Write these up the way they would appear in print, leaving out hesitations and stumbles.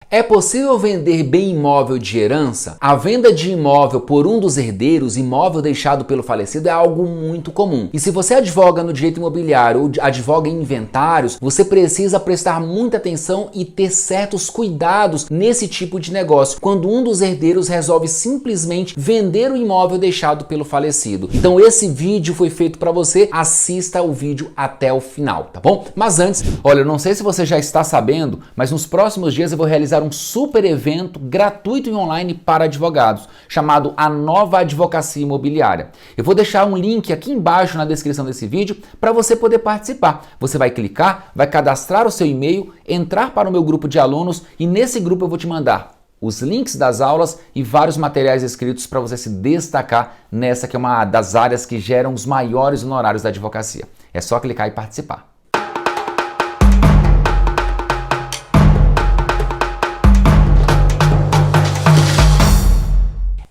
É possível vender bem imóvel de herança? A venda de imóvel por um dos herdeiros, imóvel deixado pelo falecido, é algo muito comum. E se você advoga no direito imobiliário ou advoga em inventários, você precisa prestar muita atenção e ter certos cuidados nesse tipo de negócio, quando um dos herdeiros resolve simplesmente vender o imóvel deixado pelo falecido. Então esse vídeo foi feito para você, assista o vídeo até o final, tá bom? Mas antes, olha, eu não sei se você já está sabendo, mas nos próximos dias eu vou realizar um super evento gratuito e online para advogados, chamado A Nova Advocacia Imobiliária. Eu vou deixar um link aqui embaixo na descrição desse vídeo para você poder participar. Você vai clicar, vai cadastrar o seu e-mail, entrar para o meu grupo de alunos e nesse grupo eu vou te mandar os links das aulas e vários materiais escritos para você se destacar nessa que é uma das áreas que geram os maiores honorários da advocacia. É só clicar e participar.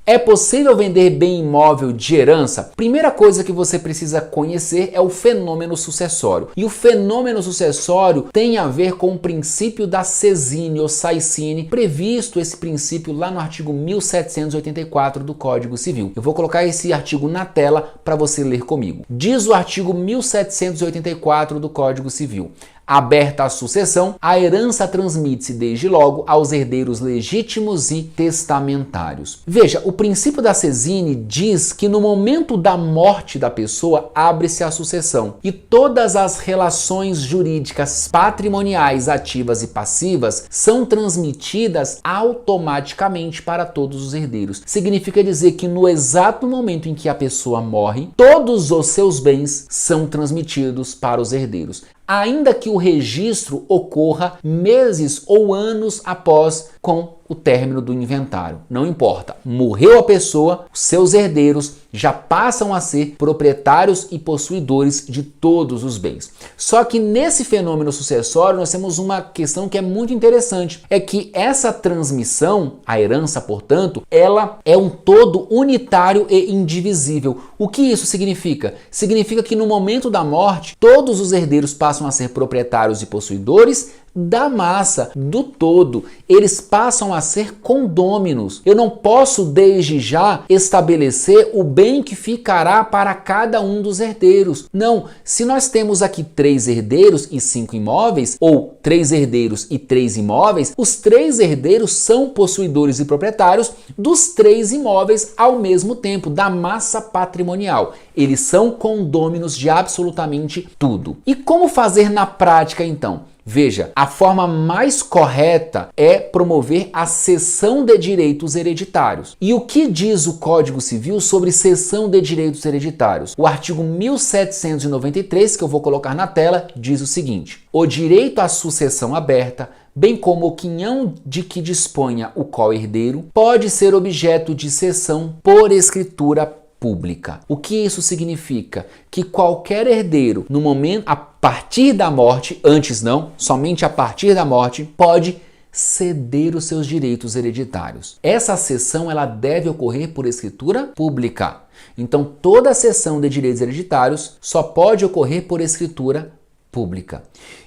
É possível vender bem imóvel de herança? Primeira coisa que você precisa conhecer é o fenômeno sucessório. E o fenômeno sucessório tem a ver com o princípio da scisine ou scisine, previsto esse princípio lá no artigo 1784 do Código Civil. Eu vou colocar esse artigo na tela para você ler comigo. Diz o artigo 1784 do Código Civil: aberta a sucessão, a herança transmite-se desde logo aos herdeiros legítimos e testamentários. Veja, o princípio da scisine diz que no momento da morte da pessoa abre-se a sucessão e todas as relações jurídicas patrimoniais ativas e passivas são transmitidas automaticamente para todos os herdeiros. Significa dizer que no exato momento em que a pessoa morre, todos os seus bens são transmitidos para os herdeiros, ainda que o registro ocorra meses ou anos após com o término do inventário. Não importa. Morreu a pessoa, os seus herdeiros já passam a ser proprietários e possuidores de todos os bens. Só que nesse fenômeno sucessório nós temos uma questão que é muito interessante. É que essa transmissão, a herança, portanto, ela é um todo unitário e indivisível. O que isso significa? Significa que no momento da morte, todos os herdeiros passam a ser proprietários e possuidores da massa, do todo. Eles passam a ser condôminos. Eu não posso desde já estabelecer o bem que ficará para cada um dos herdeiros. Não, se nós temos aqui 3 herdeiros e 5 imóveis, ou 3 herdeiros e 3 imóveis, os 3 herdeiros são possuidores e proprietários dos 3 imóveis ao mesmo tempo, da massa patrimonial. Eles são condôminos de absolutamente tudo. E como fazer na prática então? Veja, a forma mais correta é promover a cessão de direitos hereditários. E o que diz o Código Civil sobre cessão de direitos hereditários? O artigo 1793, que eu vou colocar na tela, diz o seguinte: o direito à sucessão aberta, bem como o quinhão de que disponha o co-herdeiro, pode ser objeto de cessão por escritura pública. O que isso significa? Que qualquer herdeiro, no momento, a partir da morte, antes não, somente a partir da morte, pode ceder os seus direitos hereditários. Essa cessão ela deve ocorrer por escritura pública. Então, toda cessão de direitos hereditários só pode ocorrer por escritura pública.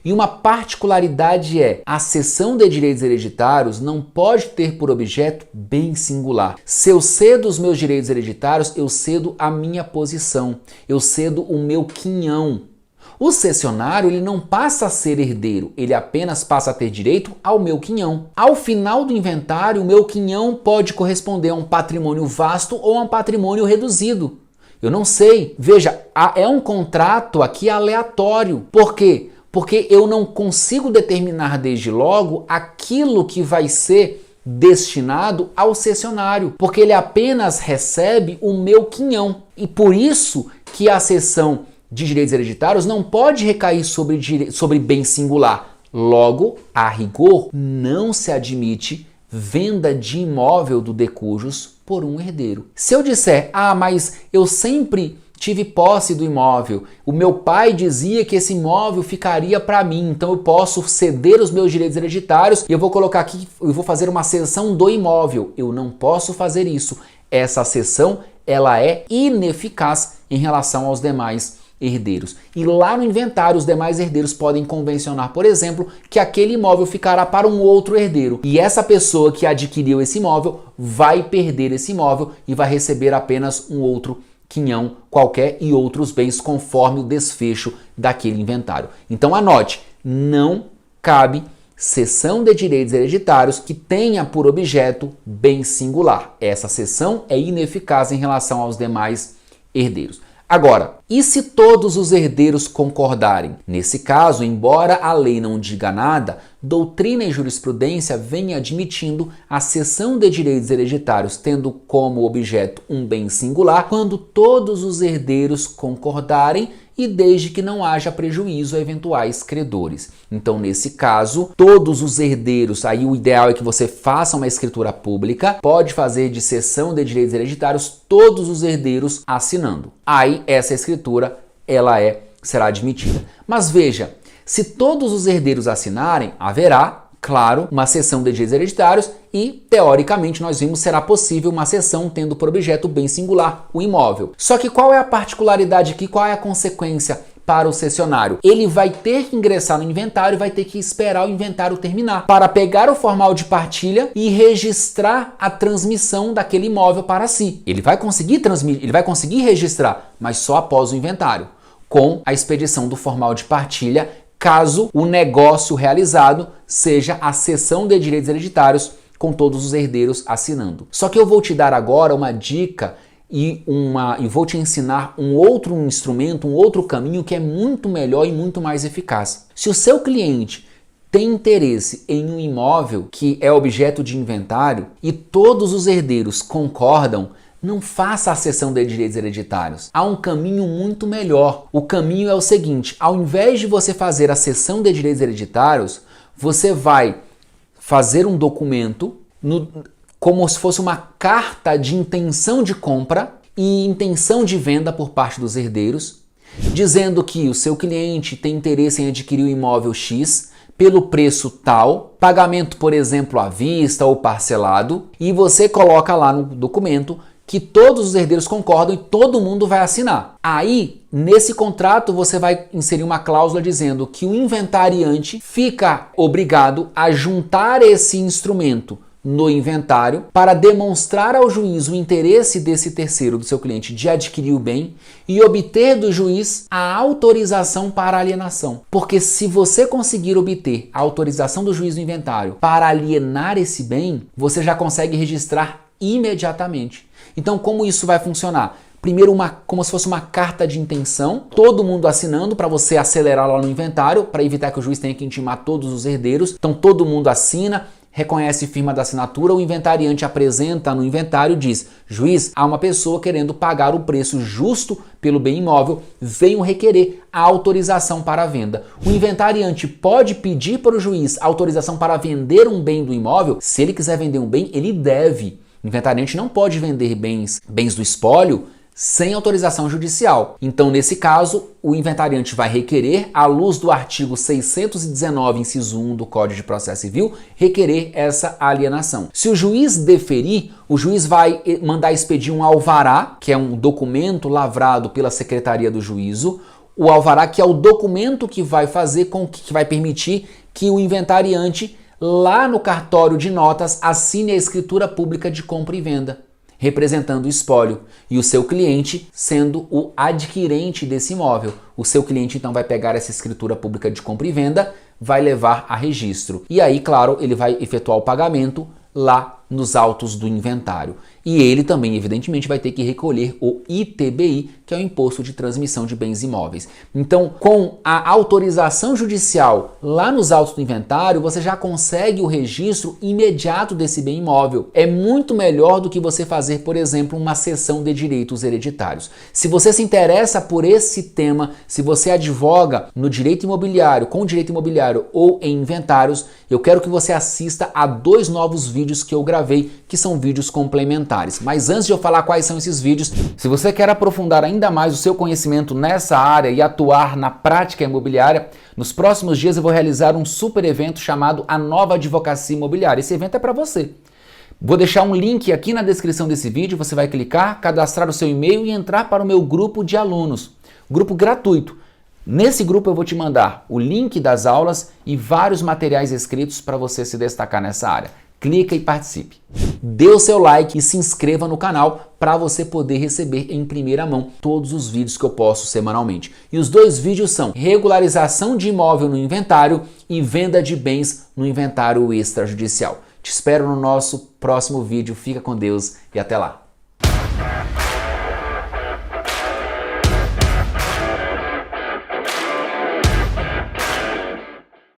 E uma particularidade é, a cessão de direitos hereditários não pode ter por objeto bem singular. Se eu cedo os meus direitos hereditários, eu cedo a minha posição, eu cedo o meu quinhão. O cessionário ele não passa a ser herdeiro, ele apenas passa a ter direito ao meu quinhão. Ao final do inventário, o meu quinhão pode corresponder a um patrimônio vasto ou a um patrimônio reduzido. Eu não sei. Veja, é um contrato aqui aleatório. Por quê? Porque eu não consigo determinar desde logo aquilo que vai ser destinado ao cessionário, porque ele apenas recebe o meu quinhão. E por isso que a cessão de direitos hereditários não pode recair sobre bem singular. Logo, a rigor, não se admite venda de imóvel do de cujus por um herdeiro. Se eu disser, mas eu sempre tive posse do imóvel, o meu pai dizia que esse imóvel ficaria para mim, então eu posso ceder os meus direitos hereditários e eu vou colocar aqui, eu vou fazer uma cessão do imóvel. Eu não posso fazer isso. Essa cessão, ela é ineficaz em relação aos demais herdeiros. E lá no inventário, os demais herdeiros podem convencionar, por exemplo, que aquele imóvel ficará para um outro herdeiro. E essa pessoa que adquiriu esse imóvel vai perder esse imóvel e vai receber apenas um outro quinhão qualquer e outros bens conforme o desfecho daquele inventário. Então anote, não cabe cessão de direitos hereditários que tenha por objeto bem singular. Essa cessão é ineficaz em relação aos demais herdeiros. Agora, e se todos os herdeiros concordarem? Nesse caso, embora a lei não diga nada, doutrina e jurisprudência vêm admitindo a cessão de direitos hereditários tendo como objeto um bem singular quando todos os herdeiros concordarem e desde que não haja prejuízo a eventuais credores. Então, nesse caso, todos os herdeiros, aí o ideal é que você faça uma escritura pública, pode fazer de cessão de direitos hereditários todos os herdeiros assinando. Aí essa escritura será admitida. Mas veja, se todos os herdeiros assinarem, haverá, claro, uma cessão de direitos hereditários e, teoricamente, nós vimos será possível uma cessão tendo por objeto o bem singular, o imóvel. Só que qual é a particularidade aqui, qual é a consequência para o cessionário? Ele vai ter que ingressar no inventário e vai ter que esperar o inventário terminar para pegar o formal de partilha e registrar a transmissão daquele imóvel para si. Ele vai conseguir transmitir, ele vai conseguir registrar, mas só após o inventário, com a expedição do formal de partilha, caso o negócio realizado seja a cessão de direitos hereditários com todos os herdeiros assinando. Só que eu vou te dar agora uma dica e vou te ensinar um outro instrumento, um outro caminho que é muito melhor e muito mais eficaz. Se o seu cliente tem interesse em um imóvel que é objeto de inventário e todos os herdeiros concordam, não faça a cessão de direitos hereditários. Há um caminho muito melhor. O caminho é o seguinte: ao invés de você fazer a cessão de direitos hereditários, você vai fazer um documento como se fosse uma carta de intenção de compra e intenção de venda por parte dos herdeiros, dizendo que o seu cliente tem interesse em adquirir o imóvel X pelo preço tal, pagamento, por exemplo, à vista ou parcelado, e você coloca lá no documento que todos os herdeiros concordam e todo mundo vai assinar. Aí, nesse contrato, você vai inserir uma cláusula dizendo que o inventariante fica obrigado a juntar esse instrumento no inventário para demonstrar ao juiz o interesse desse terceiro, do seu cliente, de adquirir o bem e obter do juiz a autorização para alienação. Porque se você conseguir obter a autorização do juiz do inventário para alienar esse bem, você já consegue registrar imediatamente. Então, como isso vai funcionar? Primeiro, como se fosse uma carta de intenção, todo mundo assinando para você acelerar lá no inventário, para evitar que o juiz tenha que intimar todos os herdeiros. Então, todo mundo assina, reconhece firma da assinatura, o inventariante apresenta no inventário e diz: juiz, há uma pessoa querendo pagar o preço justo pelo bem imóvel, venho requerer a autorização para a venda. O inventariante pode pedir para o juiz autorização para vender um bem do imóvel. Se ele quiser vender um bem, ele deve. O inventariante não pode vender bens do espólio sem autorização judicial. Então, nesse caso, o inventariante vai requerer, à luz do artigo 619, inciso 1 do Código de Processo Civil, requerer essa alienação. Se o juiz deferir, o juiz vai mandar expedir um alvará, que é um documento lavrado pela Secretaria do Juízo, o alvará que é o documento que vai que vai permitir que o inventariante lá no cartório de notas assine a escritura pública de compra e venda, representando o espólio, e o seu cliente sendo o adquirente desse imóvel. O seu cliente então vai pegar essa escritura pública de compra e venda, vai levar a registro. E aí, claro, ele vai efetuar o pagamento lá nos autos do inventário. E ele também, evidentemente, vai ter que recolher o ITBI, que é o Imposto de Transmissão de Bens Imóveis. Então, com a autorização judicial lá nos autos do inventário, você já consegue o registro imediato desse bem imóvel. É muito melhor do que você fazer, por exemplo, uma cessão de direitos hereditários. Se você se interessa por esse tema, se você advoga no direito imobiliário, com direito imobiliário ou em inventários, eu quero que você assista a 2 novos vídeos que eu gravei, que são vídeos complementares. Mas antes de eu falar quais são esses vídeos, se você quer aprofundar ainda mais o seu conhecimento nessa área e atuar na prática imobiliária, nos próximos dias eu vou realizar um super evento chamado A Nova Advocacia Imobiliária. Esse evento é para você. Vou deixar um link aqui na descrição desse vídeo, você vai clicar, cadastrar o seu e-mail e entrar para o meu grupo de alunos. Grupo gratuito. Nesse grupo eu vou te mandar o link das aulas e vários materiais escritos para você se destacar nessa área. Clica e participe. Dê o seu like e se inscreva no canal para você poder receber em primeira mão todos os vídeos que eu posto semanalmente. E os 2 vídeos são regularização de imóvel no inventário e venda de bens no inventário extrajudicial. Te espero no nosso próximo vídeo. Fica com Deus e até lá.